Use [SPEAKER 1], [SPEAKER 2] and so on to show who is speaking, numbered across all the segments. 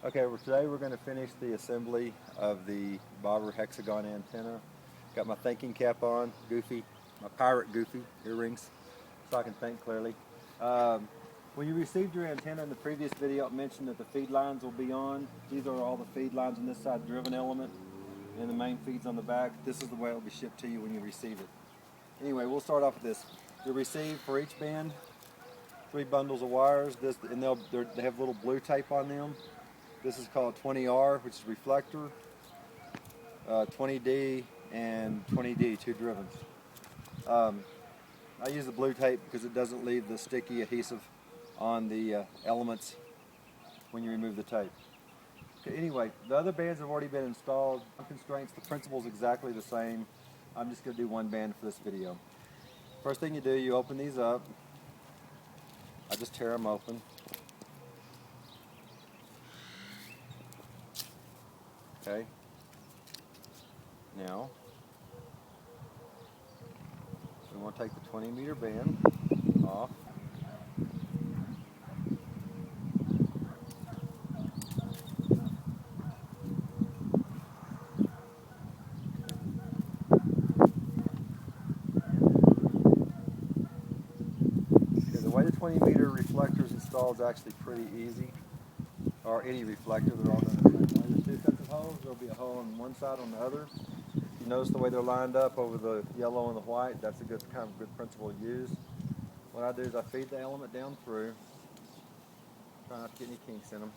[SPEAKER 1] Okay, well, today we're going to finish the assembly of the bobber hexagon antenna. Got my thinking cap on, Goofy, my pirate Goofy earrings, so I can think clearly. When you received your antenna in the previous video, it mentioned that the feed lines will be on. These are all the feed lines on this side, driven element, and the main feed's on the back. This is the way it will be shipped to you when you receive it. Anyway, we'll start off with this. You'll receive for each band 3 bundles of wires. They have little blue tape on them. This is called 20R, which is reflector, 20D, and 20D, 2 drivens. I use the blue tape because it doesn't leave the sticky adhesive on the elements when you remove the tape. Okay, anyway, the other bands have already been installed. Constraints, the principle is exactly the same. I'm just going to do one band for this video. First thing you do, you open these up. I just tear them open. Okay. Now, we want to take the 20-meter band off. Okay, the way the 20-meter reflector is installed is actually pretty easy. Or any reflector, they're all done the same way. There's 2 sets of holes. There'll be a hole on one side, on the other. You notice the way they're lined up over the yellow and the white. That's a good principle to use. What I do is I feed the element down through. Try not to get any kinks in them.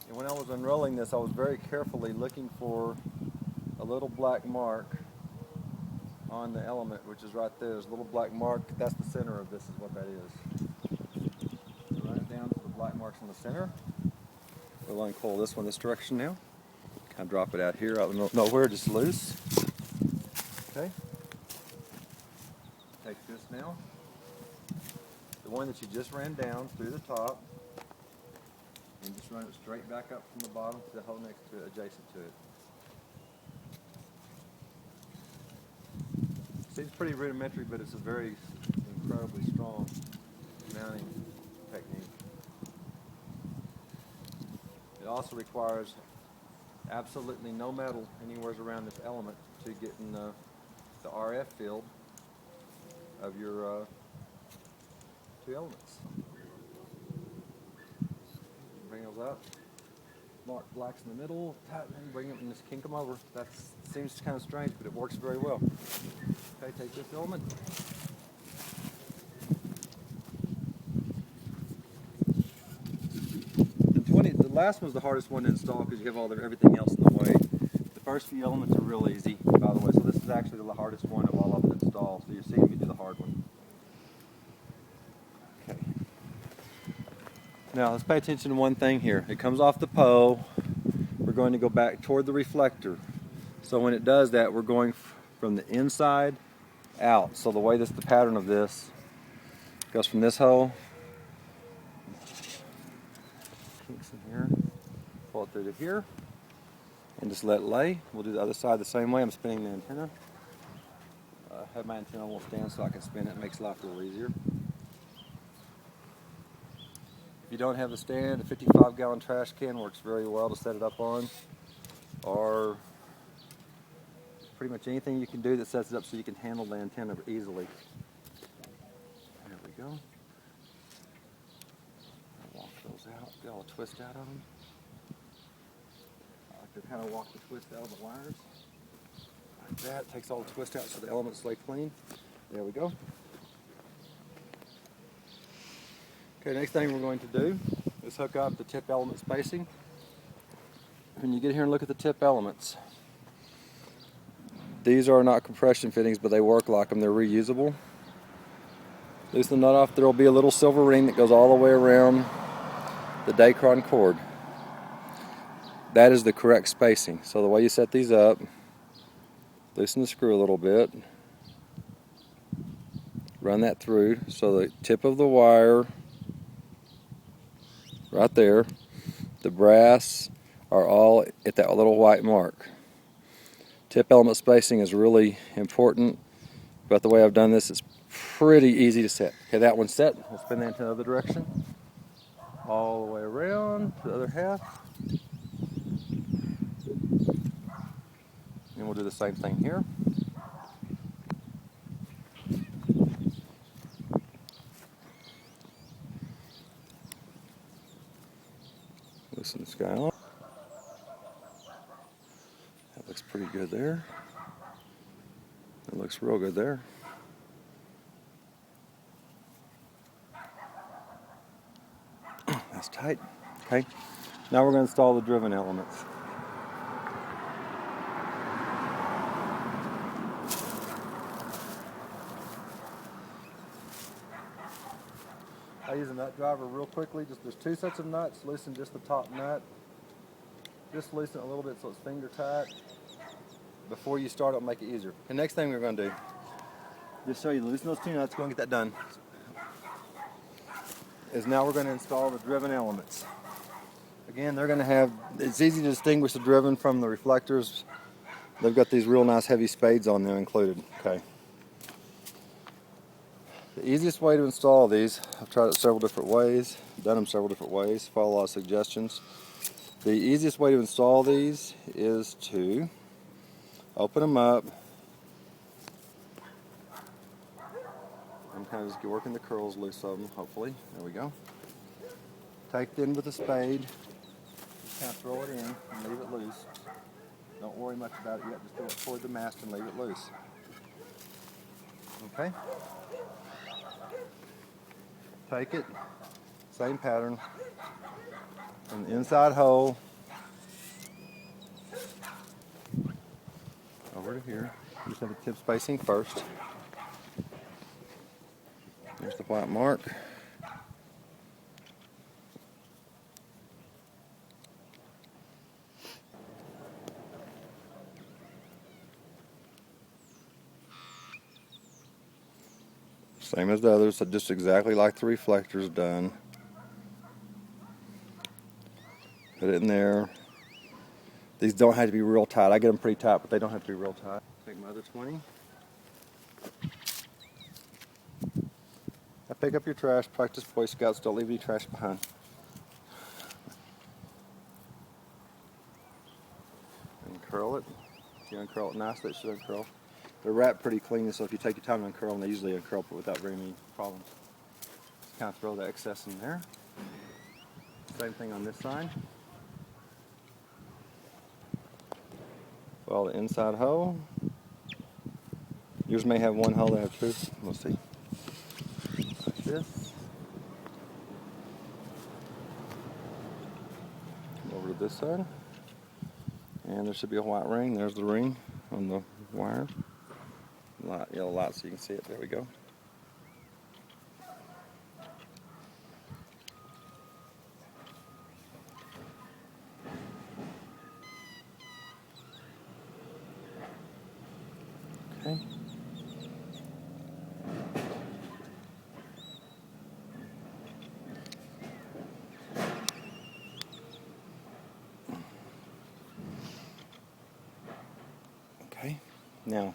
[SPEAKER 1] And when I was unrolling this, I was very carefully looking for a little black mark on the element, which is right there. There's a little black mark. That's the center of this, is what that is. So run it down to the black marks in the center. We'll uncoil this one this direction now. Kind of drop it out here, out of nowhere, just loose. Okay. Take this now. The one that you just ran down through the top, and just run it straight back up from the bottom to the hole next to it, adjacent to it. Seems pretty rudimentary, but it's a very incredibly strong mounting technique. It also requires absolutely no metal anywhere around this element to get in the RF field of your 2 elements. Bring those up. Mark blacks in the middle, tighten them, bring them, and just kink them over. That seems kind of strange, but it works very well. Okay, take this element. The last one's the hardest one to install because you have everything else in the way. The first few elements are real easy, by the way, so this is actually the hardest one of all of them to install, so you're seeing me do the hard one. Okay. Now let's pay attention to one thing here. It comes off the pole. We're going to go back toward the reflector. So when it does that, we're going from the inside out. So the way the pattern of this goes from this hole, kinks in here, pull it through to here, and just let it lay. We'll do the other side the same way. I'm spinning the antenna. Have my antenna on a little stand so I can spin it. It makes life a little easier. If you don't have the stand, a 55-gallon trash can works very well to set it up on, or pretty much anything you can do that sets it up so you can handle the antenna easily. There we go. I'll walk those out, get all the twist out of them. I like to kind of walk the twist out of the wires. Like that, takes all the twist out so the elements stay clean. There we go. Okay, next thing we're going to do is hook up the tip element spacing. When you get here and look at the tip elements, these are not compression fittings, but they work like them. They're reusable. Loosen the nut off. There will be a little silver ring that goes all the way around the Dacron cord. That is the correct spacing. So the way you set these up, loosen the screw a little bit, run that through so the tip of the wire right there, the brass are all at that little white mark. Tip element spacing is really important But the way I've done this, it's pretty easy to set. Okay, that one's set. We'll spin that to the other direction. All the way around to the other half. And we'll do the same thing here. Loosen this guy off. That looks pretty good there. It looks real good there. That's tight. Okay. Now we're going to install the driven elements. I use a nut driver real quickly. There's two sets of nuts. Loosen just the top nut. Just loosen it a little bit so it's finger tight. Before you start, it'll make it easier. The next thing we're going to do, just show you, loosen those two nuts. Go and get that done. Is now we're going to install the driven elements. Again, they're going to have, it's easy to distinguish the driven from the reflectors. They've got these real nice heavy spades on them included. Okay. The easiest way to install these, I've tried it several different ways, done them several different ways, follow a lot of suggestions. The easiest way to install these is to open them up. I'm kind of just working the curls loose of them, hopefully. There we go. Take it in with a spade, just kind of throw it in and leave it loose. Don't worry much about it yet, just throw it toward the mast and leave it loose. Okay? Take it, same pattern, and the inside hole over to here. Just have the tip spacing first. There's the white mark. Same as the others, so just exactly like the reflector's done. Put it in there. These don't have to be real tight. I get them pretty tight, but they don't have to be real tight. Take my other 20. Now pick up your trash. Practice Boy Scouts. Don't leave any trash behind. And curl it. If you uncurl it nicely, it should uncurl. They're wrapped pretty clean, so if you take your time to uncurl them, they usually uncurl without very many problems. Just kind of throw the excess in there. Same thing on this side. Well, the inside hole. Yours may have one hole, they have two. We'll see. Like this. Come over to this side. And there should be a white ring. There's the ring on the wire. Light, yellow light so you can see it. There we go. Okay. Okay. Now.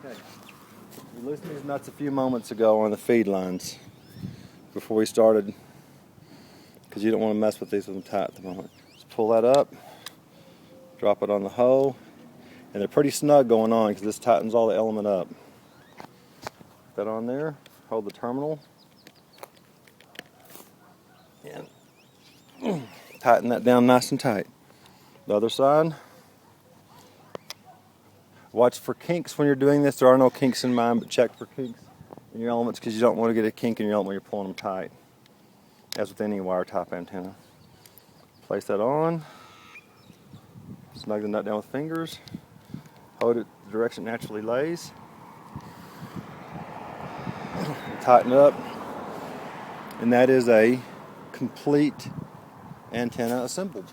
[SPEAKER 1] Okay. We loosened these nuts a few moments ago on the feed lines before we started, because you don't want to mess with these with them tight at the moment. Just pull that up, drop it on the hole, and they're pretty snug going on because this tightens all the element up. Put that on there, hold the terminal, and tighten that down nice and tight. The other side. Watch for kinks when you're doing this. There are no kinks in mine, but check for kinks in your elements because you don't want to get a kink in your element when you're pulling them tight. As with any wire type antenna. Place that on. Snug the nut down with fingers. Hold it the direction it naturally lays. Tighten it up. And that is a complete antenna assembled.